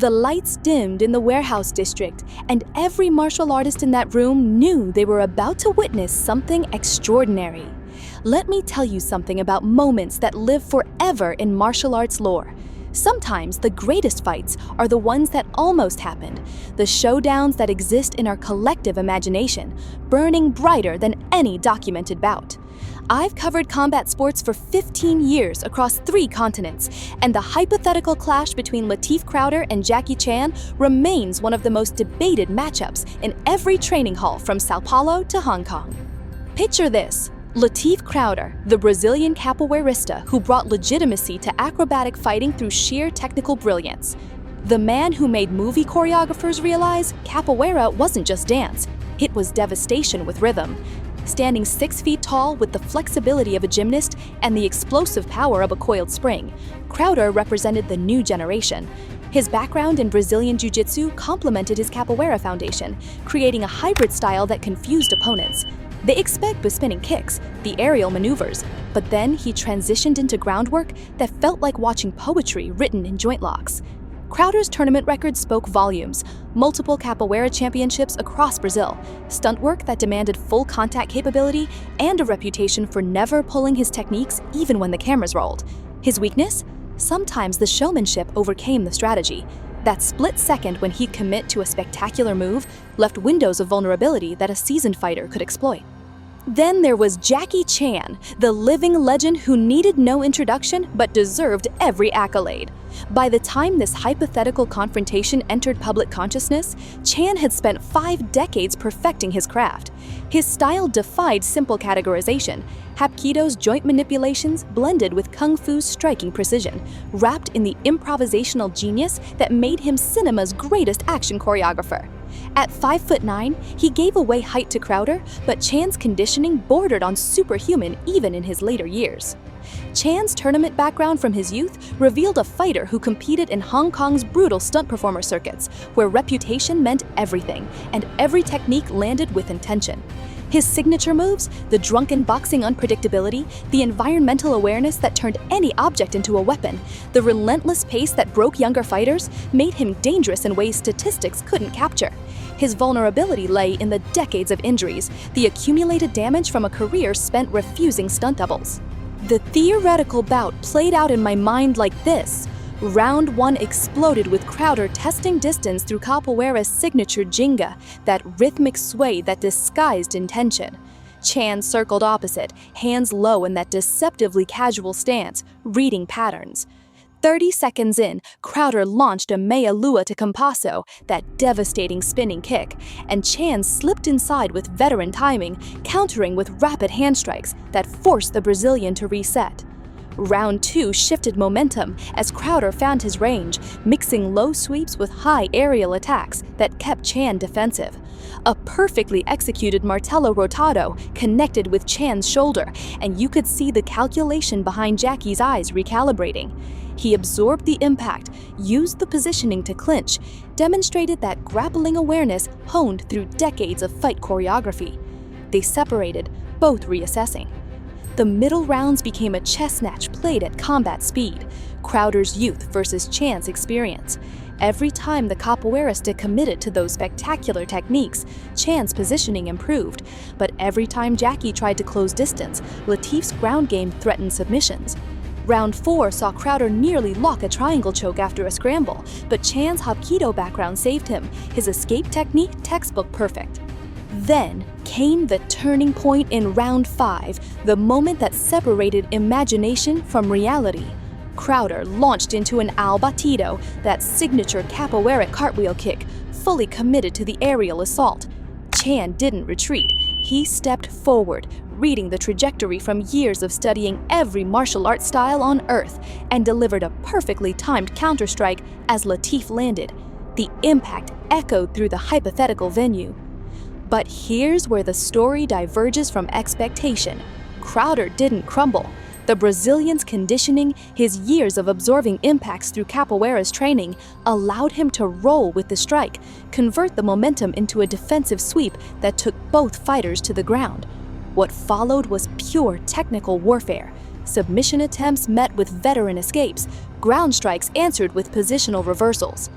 The lights dimmed in the warehouse district, and every martial artist in that room knew they were about to witness something extraordinary. Let me tell you something about moments that live forever in martial arts lore. Sometimes the greatest fights are the ones that almost happened, the showdowns that exist in our collective imagination, burning brighter than any documented bout. I've covered combat sports for 15 years across 3 continents, and the hypothetical clash between Lateef Crowder and Jackie Chan remains one of the most debated matchups in every training hall from Sao Paulo to Hong Kong. Picture this: Lateef Crowder, the Brazilian capoeirista who brought legitimacy to acrobatic fighting through sheer technical brilliance. The man who made movie choreographers realize capoeira wasn't just dance, it was devastation with rhythm. Standing 6 feet tall with the flexibility of a gymnast and the explosive power of a coiled spring, Crowder represented the new generation. His background in Brazilian jiu-jitsu complemented his capoeira foundation, creating a hybrid style that confused opponents. They expect the spinning kicks, the aerial maneuvers, but then he transitioned into groundwork that felt like watching poetry written in joint locks. Crowder's tournament record spoke volumes: multiple capoeira championships across Brazil, stunt work that demanded full contact capability, and a reputation for never pulling his techniques even when the cameras rolled. His weakness? Sometimes the showmanship overcame the strategy. That split second when he'd commit to a spectacular move left windows of vulnerability that a seasoned fighter could exploit. Then there was Jackie Chan, the living legend who needed no introduction but deserved every accolade. By the time this hypothetical confrontation entered public consciousness, Chan had spent 5 decades perfecting his craft. His style defied simple categorization. Hapkido's joint manipulations blended with Kung Fu's striking precision, wrapped in the improvisational genius that made him cinema's greatest action choreographer. At 5'9", he gave away height to Crowder, but Chan's conditioning bordered on superhuman even in his later years. Chan's tournament background from his youth revealed a fighter who competed in Hong Kong's brutal stunt performer circuits, where reputation meant everything, and every technique landed with intention. His signature moves, the drunken boxing unpredictability, the environmental awareness that turned any object into a weapon, the relentless pace that broke younger fighters, made him dangerous in ways statistics couldn't capture. His vulnerability lay in the decades of injuries, the accumulated damage from a career spent refusing stunt doubles. The theoretical bout played out in my mind like this. Round 1 exploded with Crowder testing distance through capoeira's signature jinga, that rhythmic sway that disguised intention. Chan circled opposite, hands low in that deceptively casual stance, reading patterns. 30 seconds in, Crowder launched a meia lua to compasso, that devastating spinning kick, and Chan slipped inside with veteran timing, countering with rapid hand strikes that forced the Brazilian to reset. Round 2 shifted momentum as Crowder found his range, mixing low sweeps with high aerial attacks that kept Chan defensive. A perfectly executed martello rotado connected with Chan's shoulder, and you could see the calculation behind Jackie's eyes recalibrating. He absorbed the impact, used the positioning to clinch, demonstrated that grappling awareness honed through decades of fight choreography. They separated, both reassessing. The middle rounds became a chess match played at combat speed, Crowder's youth versus Chan's experience. Every time the capoeirista committed to those spectacular techniques, Chan's positioning improved, but every time Jackie tried to close distance, Latif's ground game threatened submissions. Round 4 saw Crowder nearly lock a triangle choke after a scramble, but Chan's hapkido background saved him, his escape technique textbook perfect. Then came the turning point in round 5, the moment that separated imagination from reality. Crowder launched into an al batido, that signature capoeira cartwheel kick, fully committed to the aerial assault. Chan didn't retreat. He stepped forward, reading the trajectory from years of studying every martial arts style on earth, and delivered a perfectly timed counterstrike as Latif landed. The impact echoed through the hypothetical venue. But here's where the story diverges from expectation. Crowder didn't crumble. The Brazilian's conditioning, his years of absorbing impacts through capoeira's training, allowed him to roll with the strike, convert the momentum into a defensive sweep that took both fighters to the ground. What followed was pure technical warfare. Submission attempts met with veteran escapes, ground strikes answered with positional reversals.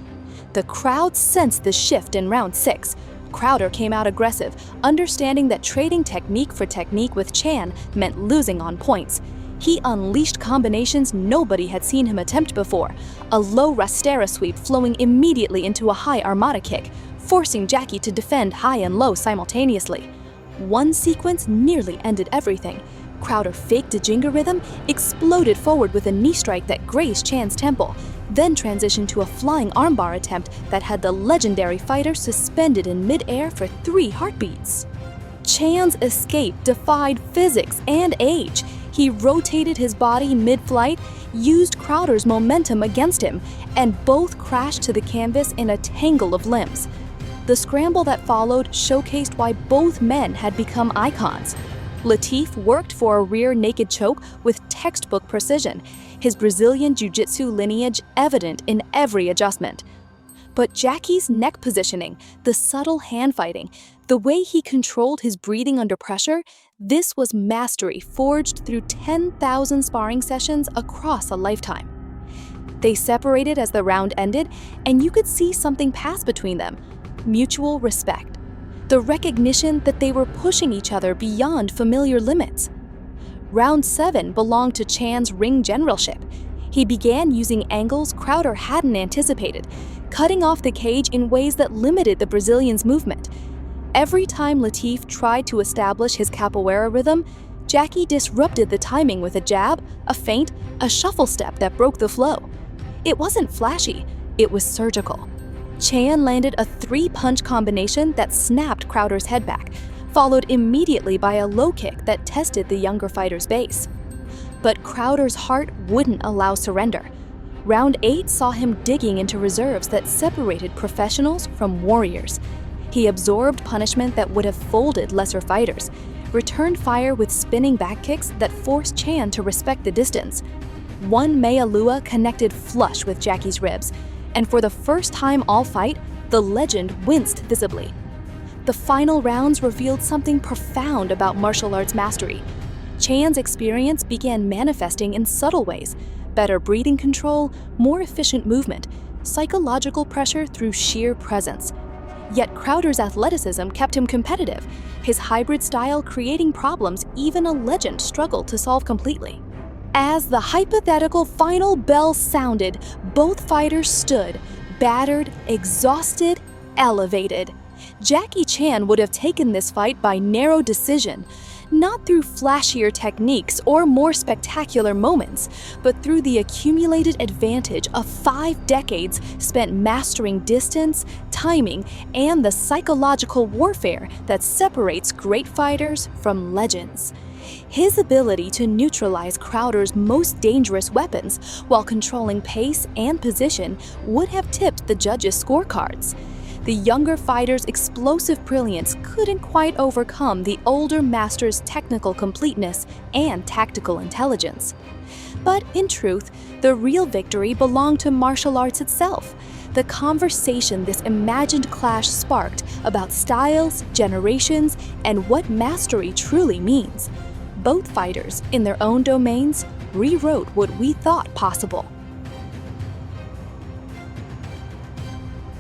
The crowd sensed the shift in round 6. Crowder came out aggressive, understanding that trading technique for technique with Chan meant losing on points. He unleashed combinations nobody had seen him attempt before, a low rastera sweep flowing immediately into a high armada kick, forcing Jackie to defend high and low simultaneously. One sequence nearly ended everything. Crowder faked a Jinga rhythm, exploded forward with a knee strike that grazed Chan's temple, then transitioned to a flying armbar attempt that had the legendary fighter suspended in mid-air for 3 heartbeats. Chan's escape defied physics and age. He rotated his body mid-flight, used Crowder's momentum against him, and both crashed to the canvas in a tangle of limbs. The scramble that followed showcased why both men had become icons. Latif worked for a rear naked choke with textbook precision, his Brazilian jiu-jitsu lineage evident in every adjustment. But Jackie's neck positioning, the subtle hand fighting, the way he controlled his breathing under pressure, this was mastery forged through 10,000 sparring sessions across a lifetime. They separated as the round ended, and you could see something pass between them: mutual respect. The recognition that they were pushing each other beyond familiar limits. Round 7 belonged to Chan's ring generalship. He began using angles Crowder hadn't anticipated, cutting off the cage in ways that limited the Brazilian's movement. Every time Latif tried to establish his capoeira rhythm, Jackie disrupted the timing with a jab, a feint, a shuffle step that broke the flow. It wasn't flashy, it was surgical. Chan landed a 3-punch combination that snapped Crowder's head back, followed immediately by a low kick that tested the younger fighter's base. But Crowder's heart wouldn't allow surrender. Round 8 saw him digging into reserves that separated professionals from warriors. He absorbed punishment that would have folded lesser fighters, returned fire with spinning back kicks that forced Chan to respect the distance. One Mea Lua connected flush with Jackie's ribs, and for the first time all fight, the legend winced visibly. The final rounds revealed something profound about martial arts mastery. Chan's experience began manifesting in subtle ways: better breathing control, more efficient movement, psychological pressure through sheer presence. Yet Crowder's athleticism kept him competitive, his hybrid style creating problems even a legend struggled to solve completely. As the hypothetical final bell sounded, both fighters stood, battered, exhausted, elevated. Jackie Chan would have taken this fight by narrow decision, not through flashier techniques or more spectacular moments, but through the accumulated advantage of 5 decades spent mastering distance, timing, and the psychological warfare that separates great fighters from legends. His ability to neutralize Crowder's most dangerous weapons while controlling pace and position would have tipped the judges' scorecards. The younger fighter's explosive brilliance couldn't quite overcome the older master's technical completeness and tactical intelligence. But in truth, the real victory belonged to martial arts itself. The conversation this imagined clash sparked about styles, generations, and what mastery truly means. Both fighters, in their own domains, rewrote what we thought possible.